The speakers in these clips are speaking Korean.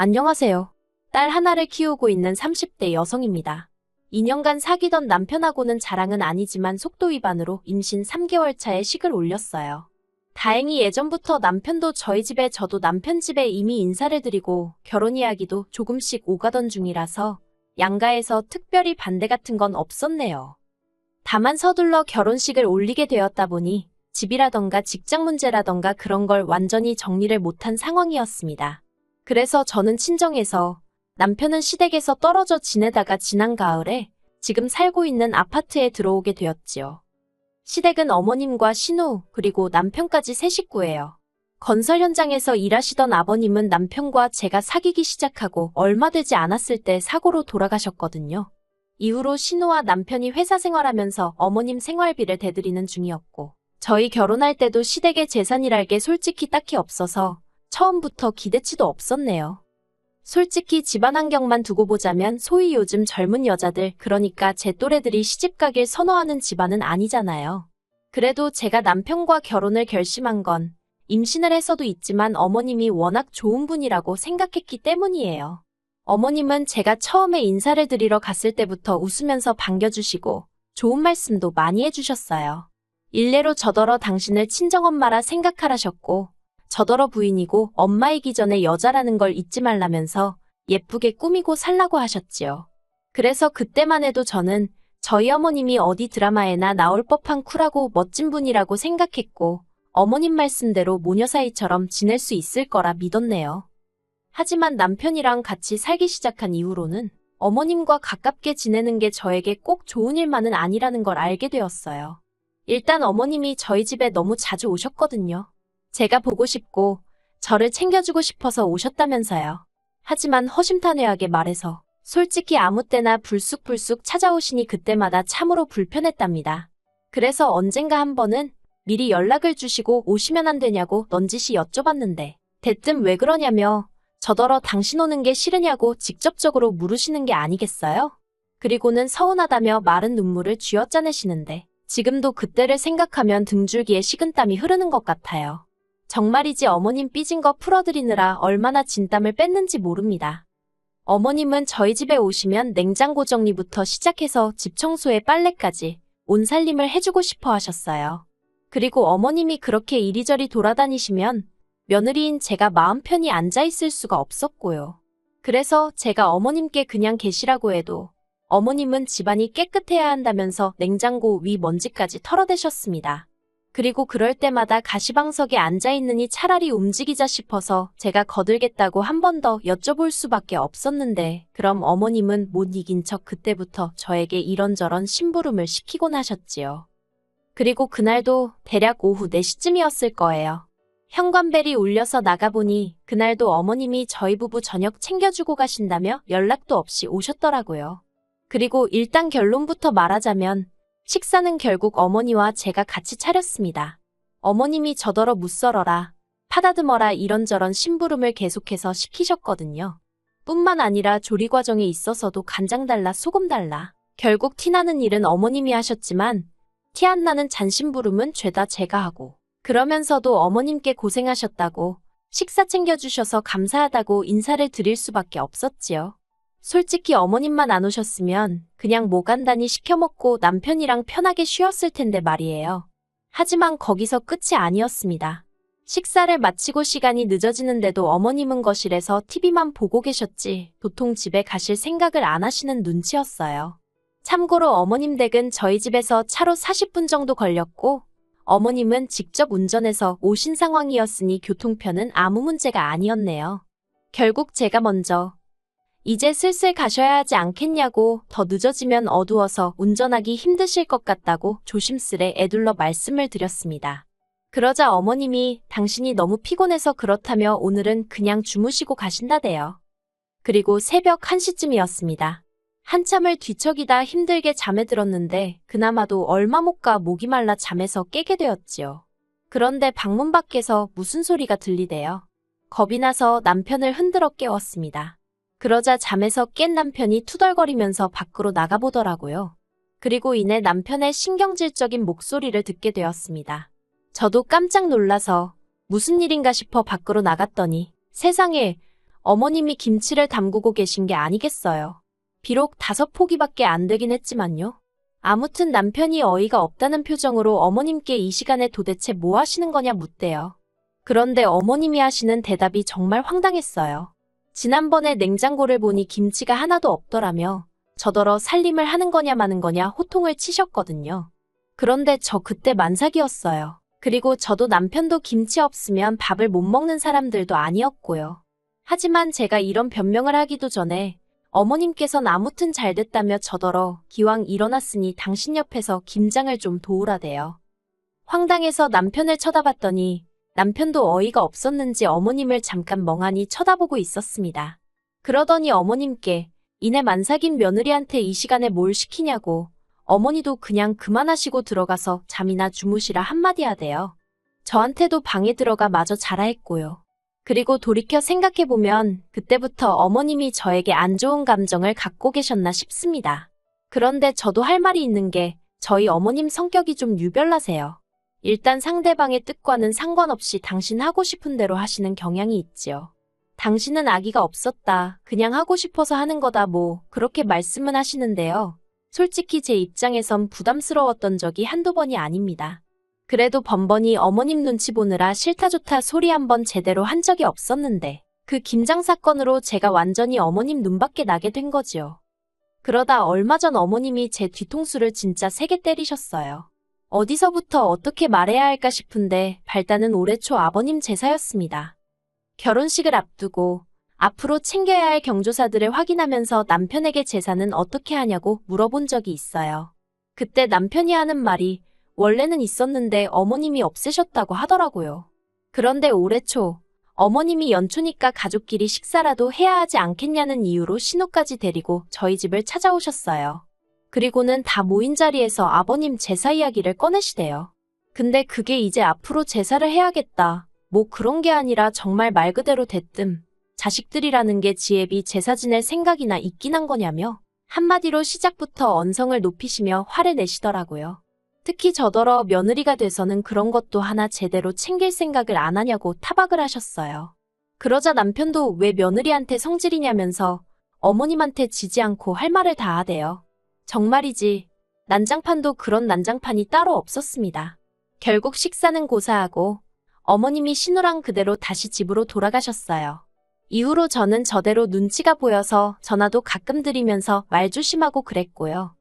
안녕하세요. 딸 하나를 키우고 있는 30대 여성입니다. 2년간 사귀던 남편하고는 자랑은 아니지만 속도 위반으로 임신 3개월 차에 식을 올렸어요. 다행히 예전부터 남편도 저희 집에 저도 남편 집에 이미 인사를 드리고 결혼 이야기도 조금씩 오가던 중이라서 양가에서 특별히 반대 같은 건 없었네요. 다만 서둘러 결혼식을 올리게 되었다 보니 집이라던가 직장 문제라던가 그런 걸 완전히 정리를 못한 상황이었습니다. 그래서 저는 친정에서, 남편은 시댁에서 떨어져 지내다가 지난 가을에 지금 살고 있는 아파트에 들어오게 되었지요. 시댁은 어머님과 신우, 그리고 남편까지 세 식구예요. 건설 현장에서 일하시던 아버님은 남편과 제가 사귀기 시작하고 얼마 되지 않았을 때 사고로 돌아가셨거든요. 이후로 신우와 남편이 회사 생활하면서 어머님 생활비를 대드리는 중이었고, 저희 결혼할 때도 시댁의 재산이랄 게 솔직히 딱히 없어서 처음부터 기대치도 없었네요. 솔직히 집안 환경만 두고 보자면 소위 요즘 젊은 여자들, 그러니까 제 또래들이 시집가길 선호하는 집안은 아니잖아요. 그래도 제가 남편과 결혼을 결심한 건 임신을 해서도 있지만 어머님이 워낙 좋은 분이라고 생각했기 때문이에요. 어머님은 제가 처음에 인사를 드리러 갔을 때부터 웃으면서 반겨주시고 좋은 말씀도 많이 해주셨어요. 일례로 저더러 당신을 친정엄마라 생각하라셨고, 저더러 부인이고 엄마이기 전에 여자라는 걸 잊지 말라면서 예쁘게 꾸미고 살라고 하셨지요. 그래서 그때만 해도 저는 저희 어머님이 어디 드라마에나 나올 법한 쿨하고 멋진 분이라고 생각했고, 어머님 말씀대로 모녀 사이처럼 지낼 수 있을 거라 믿었네요. 하지만 남편이랑 같이 살기 시작한 이후로는 어머님과 가깝게 지내는 게 저에게 꼭 좋은 일만은 아니라는 걸 알게 되었어요. 일단 어머님이 저희 집에 너무 자주 오셨거든요. 제가 보고 싶고 저를 챙겨주고 싶어서 오셨다면서요. 하지만 허심탄회하게 말해서 솔직히 아무 때나 불쑥불쑥 찾아오시니 그때마다 참으로 불편했답니다. 그래서 언젠가 한 번은 미리 연락을 주시고 오시면 안 되냐고 넌지시 여쭤봤는데 대뜸 왜 그러냐며 저더러 당신 오는 게 싫으냐고 직접적으로 물으시는 게 아니겠어요? 그리고는 서운하다며 마른 눈물을 쥐어짜내시는데 지금도 그때를 생각하면 등줄기에 식은땀이 흐르는 것 같아요. 정말이지 어머님 삐진 거 풀어드리느라 얼마나 진땀을 뺐는지 모릅니다. 어머님은 저희 집에 오시면 냉장고 정리부터 시작해서 집 청소에 빨래까지 온 살림을 해주고 싶어 하셨어요. 그리고 어머님이 그렇게 이리저리 돌아다니시면 며느리인 제가 마음 편히 앉아있을 수가 없었고요. 그래서 제가 어머님께 그냥 계시라고 해도 어머님은 집안이 깨끗해야 한다면서 냉장고 위 먼지까지 털어대셨습니다. 그리고 그럴 때마다 가시방석에 앉아있느니 차라리 움직이자 싶어서 제가 거들겠다고 한 번 더 여쭤볼 수밖에 없었는데, 그럼 어머님은 못 이긴 척 그때부터 저에게 이런저런 심부름을 시키곤 하셨지요. 그리고 그날도 대략 오후 4시쯤이었을 거예요. 현관벨이 울려서 나가보니 그날도 어머님이 저희 부부 저녁 챙겨주고 가신다며 연락도 없이 오셨더라고요. 그리고 일단 결론부터 말하자면 식사는 결국 어머니와 제가 같이 차렸습니다. 어머님이 저더러 무썰어라, 파다듬어라 이런저런 심부름을 계속해서 시키셨거든요. 뿐만 아니라 조리 과정에 있어서도 간장 달라 소금 달라. 결국 티나는 일은 어머님이 하셨지만 티 안 나는 잔심부름은 죄다 제가 하고, 그러면서도 어머님께 고생하셨다고, 식사 챙겨주셔서 감사하다고 인사를 드릴 수밖에 없었지요. 솔직히 어머님만 안 오셨으면 그냥 뭐 간단히 시켜먹고 남편이랑 편하게 쉬었을 텐데 말이에요. 하지만 거기서 끝이 아니었습니다. 식사를 마치고 시간이 늦어지는데도 어머님은 거실에서 TV만 보고 계셨지 도통 집에 가실 생각을 안 하시는 눈치였어요. 참고로 어머님 댁은 저희 집에서 차로 40분 정도 걸렸고 어머님은 직접 운전해서 오신 상황이었으니 교통편은 아무 문제가 아니었네요. 결국 제가 먼저 이제 슬슬 가셔야 하지 않겠냐고, 더 늦어지면 어두워서 운전하기 힘드실 것 같다고 조심스레 애둘러 말씀을 드렸습니다. 그러자 어머님이 당신이 너무 피곤해서 그렇다며 오늘은 그냥 주무시고 가신다대요. 그리고 새벽 1시쯤이었습니다. 한참을 뒤척이다 힘들게 잠에 들었는데 그나마도 얼마 못 가 목이 말라 잠에서 깨게 되었지요. 그런데 방문 밖에서 무슨 소리가 들리대요. 겁이 나서 남편을 흔들어 깨웠습니다. 그러자 잠에서 깬 남편이 투덜거리면서 밖으로 나가보더라고요. 그리고 이내 남편의 신경질적인 목소리를 듣게 되었습니다. 저도 깜짝 놀라서 무슨 일인가 싶어 밖으로 나갔더니 세상에 어머님이 김치를 담그고 계신 게 아니겠어요. 비록 5포기밖에 안 되긴 했지만요. 아무튼 남편이 어이가 없다는 표정으로 어머님께 이 시간에 도대체 뭐 하시는 거냐 묻대요. 그런데 어머님이 하시는 대답이 정말 황당했어요. 지난번에 냉장고를 보니 김치가 하나도 없더라며 저더러 살림을 하는 거냐 마는 거냐 호통을 치셨거든요. 그런데 저 그때 만삭이었어요. 그리고 저도 남편도 김치 없으면 밥을 못 먹는 사람들도 아니었고요. 하지만 제가 이런 변명을 하기도 전에 어머님께선 아무튼 잘됐다며 저더러 기왕 일어났으니 당신 옆에서 김장을 좀 도우라대요. 황당해서 남편을 쳐다봤더니 남편도 어이가 없었는지 어머님을 잠깐 멍하니 쳐다보고 있었습니다. 그러더니 어머님께 이내 만삭인 며느리한테 이 시간에 뭘 시키냐고 어머니도 그냥 그만하시고 들어가서 잠이나 주무시라 한마디 하대요. 저한테도 방에 들어가 마저 자라 했고요. 그리고 돌이켜 생각해보면 그때부터 어머님이 저에게 안 좋은 감정을 갖고 계셨나 싶습니다. 그런데 저도 할 말이 있는 게 저희 어머님 성격이 좀 유별나세요. 일단 상대방의 뜻과는 상관없이 당신 하고 싶은 대로 하시는 경향이 있지요. 당신은 아기가 없었다. 그냥 하고 싶어서 하는 거다 뭐 그렇게 말씀은 하시는데요. 솔직히 제 입장에선 부담스러웠던 적이 한두 번이 아닙니다. 그래도 번번이 어머님 눈치 보느라 싫다 좋다 소리 한번 제대로 한 적이 없었는데 그 김장 사건으로 제가 완전히 어머님 눈밖에 나게 된 거지요. 그러다 얼마 전 어머님이 제 뒤통수를 진짜 세게 때리셨어요. 어디서부터 어떻게 말해야 할까 싶은데 발단은 올해 초 아버님 제사였습니다. 결혼식을 앞두고 앞으로 챙겨야 할 경조사들을 확인하면서 남편에게 제사는 어떻게 하냐고 물어본 적이 있어요. 그때 남편이 하는 말이 원래는 있었는데 어머님이 없애셨다고 하더라고요. 그런데 올해 초 어머님이 연초니까 가족끼리 식사라도 해야 하지 않겠냐는 이유로 신우까지 데리고 저희 집을 찾아오셨어요. 그리고는 다 모인 자리에서 아버님 제사 이야기를 꺼내시대요. 근데 그게 이제 앞으로 제사를 해야겠다. 뭐 그런 게 아니라 정말 말 그대로 대뜸 자식들이라는 게 지애비 제사 지낼 생각이나 있긴 한 거냐며 한마디로 시작부터 언성을 높이시며 화를 내시더라고요. 특히 저더러 며느리가 돼서는 그런 것도 하나 제대로 챙길 생각을 안 하냐고 타박을 하셨어요. 그러자 남편도 왜 며느리한테 성질이냐면서 어머님한테 지지 않고 할 말을 다 하대요. 정말이지 난장판도 그런 난장판이 따로 없었습니다. 결국 식사는 고사하고 어머님이 신우랑 그대로 다시 집으로 돌아가셨어요. 이후로 저는 저대로 눈치가 보여서 전화도 가끔 드리면서 말 조심하고 그랬고요.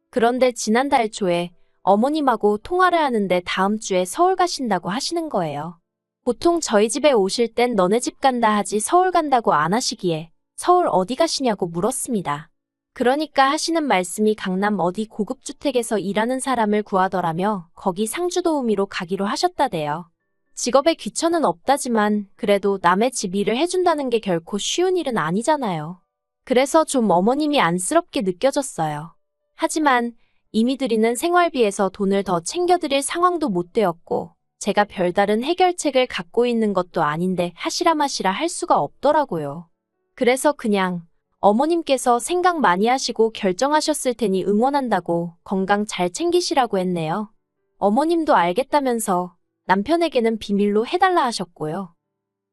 그런데 지난달 초에 어머님하고 통화를 하는데 다음 주에 서울 가신다고 하시는 거예요. 보통 저희 집에 오실 땐 너네 집 간다 하지 서울 간다고 안 하시기에 서울 어디 가시냐고 물었습니다. 그러니까 하시는 말씀이 강남 어디 고급주택에서 일하는 사람을 구하더라며 거기 상주도우미로 가기로 하셨다대요. 직업에 귀천은 없다지만 그래도 남의 집 일을 해준다는 게 결코 쉬운 일은 아니잖아요. 그래서 좀 어머님이 안쓰럽게 느껴졌어요. 하지만 이미 드리는 생활비에서 돈을 더 챙겨드릴 상황도 못 되었고 제가 별다른 해결책을 갖고 있는 것도 아닌데 하시라 마시라 할 수가 없더라고요. 그래서 그냥 어머님께서 생각 많이 하시고 결정하셨을 테니 응원한다고 건강 잘 챙기시라고 했네요. 어머님도 알겠다면서 남편에게는 비밀로 해달라 하셨고요.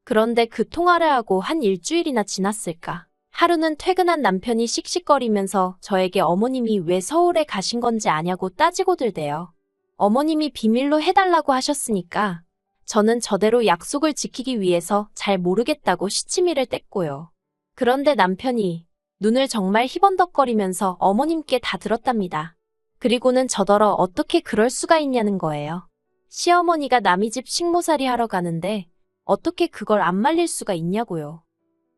그런데 그 통화를 하고 한 일주일이나 지났을까. 하루는 퇴근한 남편이 씩씩거리면서 저에게 어머님이 왜 서울에 가신 건지 아냐고 따지고 들대요. 어머님이 비밀로 해달라고 하셨으니까 저는 저대로 약속을 지키기 위해서 잘 모르겠다고 시치미를 뗐고요. 그런데 남편이 눈을 정말 희번덕거리면서 어머님께 다 들었답니다. 그리고는 저더러 어떻게 그럴 수가 있냐는 거예요. 시어머니가 남의 집 식모살이 하러 가는데 어떻게 그걸 안 말릴 수가 있냐고요.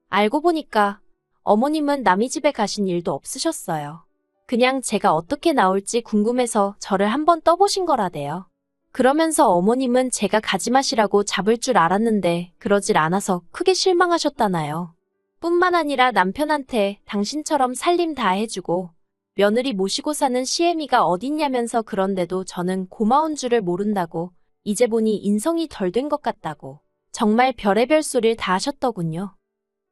알고 보니까 어머님은 남의 집에 가신 일도 없으셨어요. 그냥 제가 어떻게 나올지 궁금해서 저를 한번 떠보신 거라대요. 그러면서 어머님은 제가 가지 마시라고 잡을 줄 알았는데 그러질 않아서 크게 실망하셨다나요. 뿐만 아니라 남편한테 당신처럼 살림 다 해주고 며느리 모시고 사는 시애미가 어딨냐면서 그런데도 저는 고마운 줄을 모른다고 이제 보니 인성이 덜 된 것 같다고 정말 별의별 소리를 다 하셨더군요.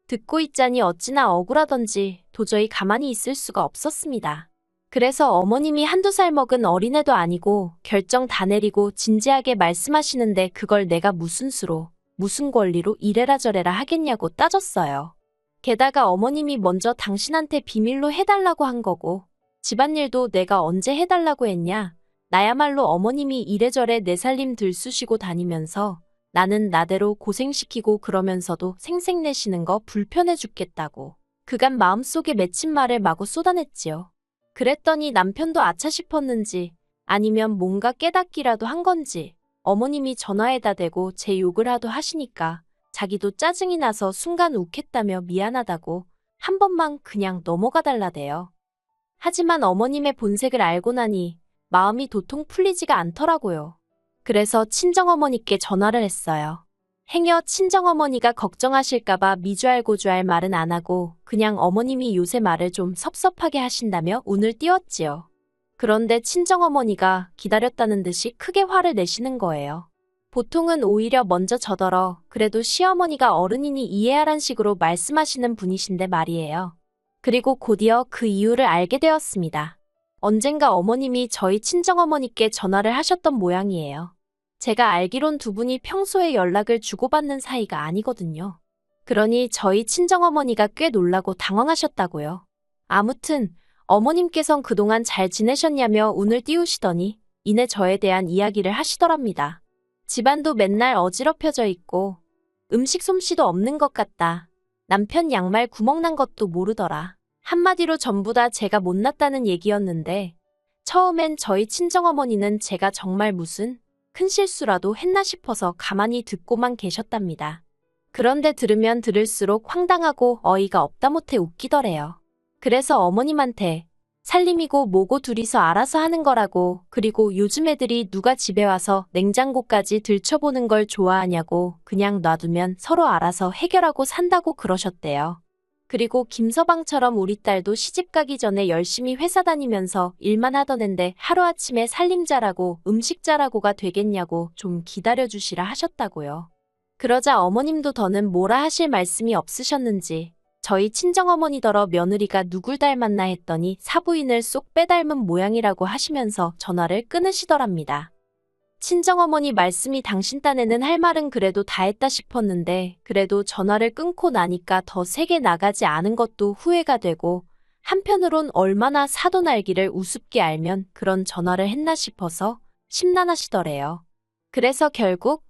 듣고 있자니 어찌나 억울하던지 도저히 가만히 있을 수가 없었습니다. 그래서 어머님이 한두 살 먹은 어린애도 아니고 결정 다 내리고 진지하게 말씀하시는데 그걸 내가 무슨 수로, 무슨 권리로 이래라 저래라 하겠냐고 따졌어요. 게다가 어머님이 먼저 당신한테 비밀로 해달라고 한 거고, 집안일도 내가 언제 해달라고 했냐? 나야말로 어머님이 이래저래 내 살림 들쑤시고 다니면서 나는 나대로 고생시키고 그러면서도 생색내시는 거 불편해 죽겠다고. 그간 마음속에 맺힌 말을 마구 쏟아냈지요. 그랬더니 남편도 아차 싶었는지 아니면 뭔가 깨닫기라도 한 건지 어머님이 전화에다 대고 제 욕을 하도 하시니까 자기도 짜증이 나서 순간 욱했다며 미안하다고 한 번만 그냥 넘어가 달라대요. 하지만 어머님의 본색을 알고 나니 마음이 도통 풀리지가 않더라고요. 그래서 친정어머니께 전화를 했어요. 행여 친정어머니가 걱정하실까봐 미주알고주알 말은 안 하고 그냥 어머님이 요새 말을 좀 섭섭하게 하신다며 운을 띄웠지요. 그런데 친정어머니가 기다렸다는 듯이 크게 화를 내시는 거예요. 보통은 오히려 먼저 저더러 그래도 시어머니가 어른이니 이해하란 식으로 말씀하시는 분이신데 말이에요. 그리고 곧이어 그 이유를 알게 되었습니다. 언젠가 어머님이 저희 친정어머니께 전화를 하셨던 모양이에요. 제가 알기론 두 분이 평소에 연락을 주고받는 사이가 아니거든요. 그러니 저희 친정어머니가 꽤 놀라고 당황하셨다고요. 아무튼 어머님께선 그동안 잘 지내셨냐며 운을 띄우시더니 이내 저에 대한 이야기를 하시더랍니다. 집안도 맨날 어지럽혀져 있고 음식 솜씨도 없는 것 같다. 남편 양말 구멍 난 것도 모르더라. 한마디로 전부 다 제가 못났다는 얘기였는데 처음엔 저희 친정어머니는 제가 정말 무슨 큰 실수라도 했나 싶어서 가만히 듣고만 계셨답니다. 그런데 들으면 들을수록 황당하고 어이가 없다 못해 웃기더래요. 그래서 어머님한테 살림이고 뭐고 둘이서 알아서 하는 거라고, 그리고 요즘 애들이 누가 집에 와서 냉장고까지 들춰보는 걸 좋아하냐고, 그냥 놔두면 서로 알아서 해결하고 산다고 그러셨대요. 그리고 김서방처럼 우리 딸도 시집 가기 전에 열심히 회사 다니면서 일만 하던 앤데 하루아침에 살림 잘하고 음식 잘하고가 되겠냐고 좀 기다려주시라 하셨다고요. 그러자 어머님도 더는 뭐라 하실 말씀이 없으셨는지 저희 친정어머니더러 며느리가 누굴 닮았나 했더니 사부인을 쏙 빼닮은 모양이라고 하시면서 전화를 끊으시더랍니다. 친정어머니 말씀이 당신 딴에는 할 말은 그래도 다 했다 싶었는데 그래도 전화를 끊고 나니까 더 세게 나가지 않은 것도 후회가 되고 한편으론 얼마나 사돈알기를 우습게 알면 그런 전화를 했나 싶어서 심란하시더래요. 그래서 결국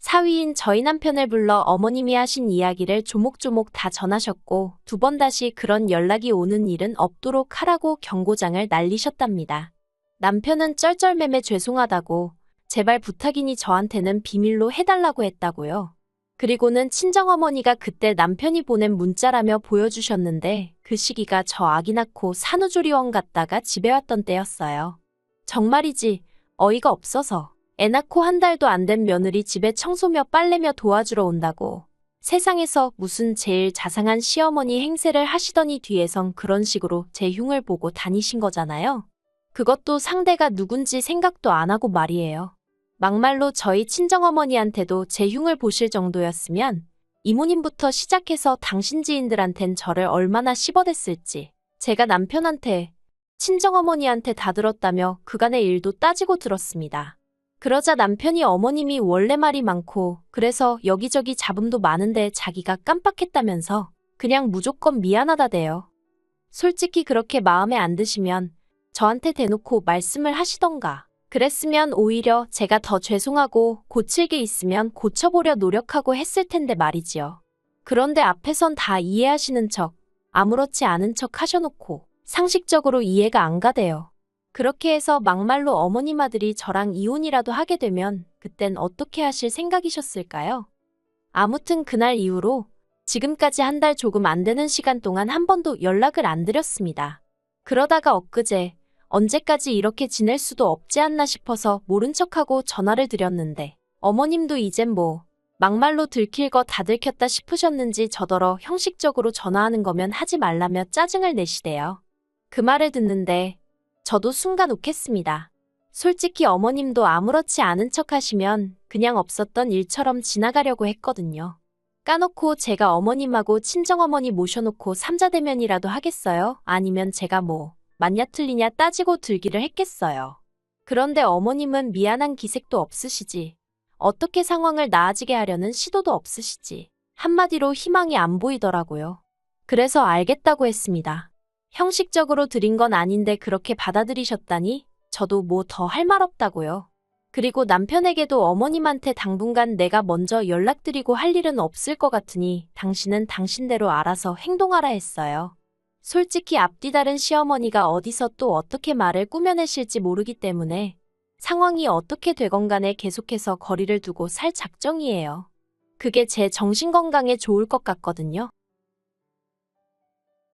사위인 저희 남편을 불러 어머님이 하신 이야기를 조목조목 다 전하셨고 두 번 다시 그런 연락이 오는 일은 없도록 하라고 경고장을 날리셨답니다. 남편은 쩔쩔매매 죄송하다고 제발 부탁이니 저한테는 비밀로 해달라고 했다고요. 그리고는 친정어머니가 그때 남편이 보낸 문자라며 보여주셨는데 그 시기가 저 아기 낳고 산후조리원 갔다가 집에 왔던 때였어요. 정말이지 어이가 없어서 애 낳고 한 달도 안 된 며느리 집에 청소며 빨래며 도와주러 온다고 세상에서 무슨 제일 자상한 시어머니 행세를 하시더니 뒤에선 그런 식으로 제 흉을 보고 다니신 거잖아요. 그것도 상대가 누군지 생각도 안 하고 말이에요. 막말로 저희 친정어머니한테도 제 흉을 보실 정도였으면 이모님부터 시작해서 당신 지인들한텐 저를 얼마나 씹어댔을지 제가 남편한테, 친정어머니한테 다 들었다며 그간의 일도 따지고 들었습니다. 그러자 남편이 어머님이 원래 말이 많고 그래서 여기저기 잡음도 많은데 자기가 깜빡했다면서 그냥 무조건 미안하다대요. 솔직히 그렇게 마음에 안 드시면 저한테 대놓고 말씀을 하시던가. 그랬으면 오히려 제가 더 죄송하고 고칠 게 있으면 고쳐보려 노력하고 했을 텐데 말이지요. 그런데 앞에선 다 이해하시는 척, 아무렇지 않은 척 하셔놓고 상식적으로 이해가 안 가대요. 그렇게 해서 막말로 어머님 아들이 저랑 이혼이라도 하게 되면 그땐 어떻게 하실 생각이셨을까요? 아무튼 그날 이후로 지금까지 한 달 조금 안 되는 시간 동안 한 번도 연락을 안 드렸습니다. 그러다가 엊그제 언제까지 이렇게 지낼 수도 없지 않나 싶어서 모른 척하고 전화를 드렸는데 어머님도 이젠 뭐 막말로 들킬 거 다 들켰다 싶으셨는지 저더러 형식적으로 전화하는 거면 하지 말라며 짜증을 내시대요. 그 말을 듣는데 저도 순간 욱했습니다. 솔직히 어머님도 아무렇지 않은 척 하시면 그냥 없었던 일처럼 지나가려고 했거든요. 까놓고 제가 어머님하고 친정어머니 모셔놓고 삼자대면이라도 하겠어요? 아니면 제가 뭐 맞냐 틀리냐 따지고 들기를 했겠어요. 그런데 어머님은 미안한 기색도 없으시지. 어떻게 상황을 나아지게 하려는 시도도 없으시지. 한마디로 희망이 안 보이더라고요. 그래서 알겠다고 했습니다. 형식적으로 드린 건 아닌데 그렇게 받아들이셨다니 저도 뭐 더 할 말 없다고요. 그리고 남편에게도 어머님한테 당분간 내가 먼저 연락드리고 할 일은 없을 것 같으니 당신은 당신대로 알아서 행동하라 했어요. 솔직히 앞뒤 다른 시어머니가 어디서 또 어떻게 말을 꾸며내실지 모르기 때문에 상황이 어떻게 되건 간에 계속해서 거리를 두고 살 작정이에요. 그게 제 정신건강에 좋을 것 같거든요.